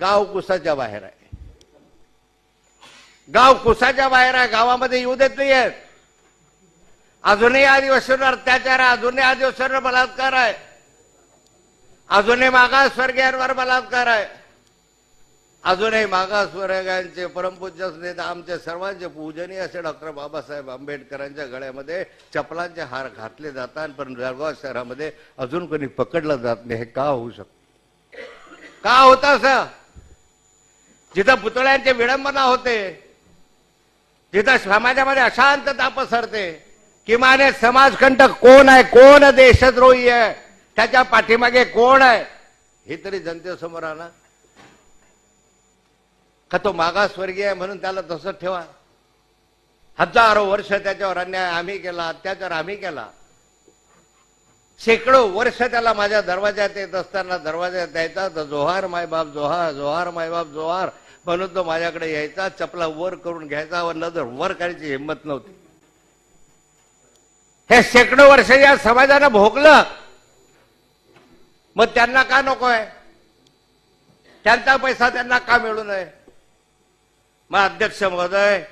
गाव कुसाच्या बाहेर आहे. गाव कुसाच्या बाहेर आहे. गावामध्ये येऊ देत नाहीयेत. अजूनही आदिवासींवर अत्याचार आहे. अजूनही आदिवासींवर बलात्कार आहे. अजूनही मागासवर्गीयांवर बलात्कार आहे. अजूनही मागासवर्गीयांचे परमपूज्य नेते आमचे सर्वांचे पूजनीय असे डॉक्टर बाबासाहेब आंबेडकरांच्या गळ्यामध्ये चपलांचे हार घातले जातात. पण जळगाव शहरामध्ये अजून कोणी पकडलं जात नाही. हे का होऊ शकतं? का होतं असं? जिथं पुतळ्यांची विडंबना होते, जिथं समाजामध्ये अशांतता पसरते, किमान एक समाजकंटक कोण आहे, कोण देशद्रोही आहे, त्याच्या पाठीमागे कोण आहे हे तरी जनतेसमोर आणा. का तो मागासवर्गीय आहे म्हणून त्याला तसंच ठेवा? हजारो वर्ष त्याच्यावर अन्याय आम्ही केला, अत्याचार आम्ही केला. शेकडो वर्ष त्याला माझ्या दरवाज्यात येत असताना दरवाज्यात यायचा तर जोहार मायबाप जोहार, जोहार मायबाप जोहार म्हणून तो माझ्याकडे यायचा. चपला वर करून घ्यायचा व नजर वर करायची हिंमत नव्हती. हे शेकडो वर्ष या समाजानं भोगलं, मग त्यांना का नकोय? त्यांचा पैसा त्यांना का मिळू नये? मग अध्यक्ष महोदय,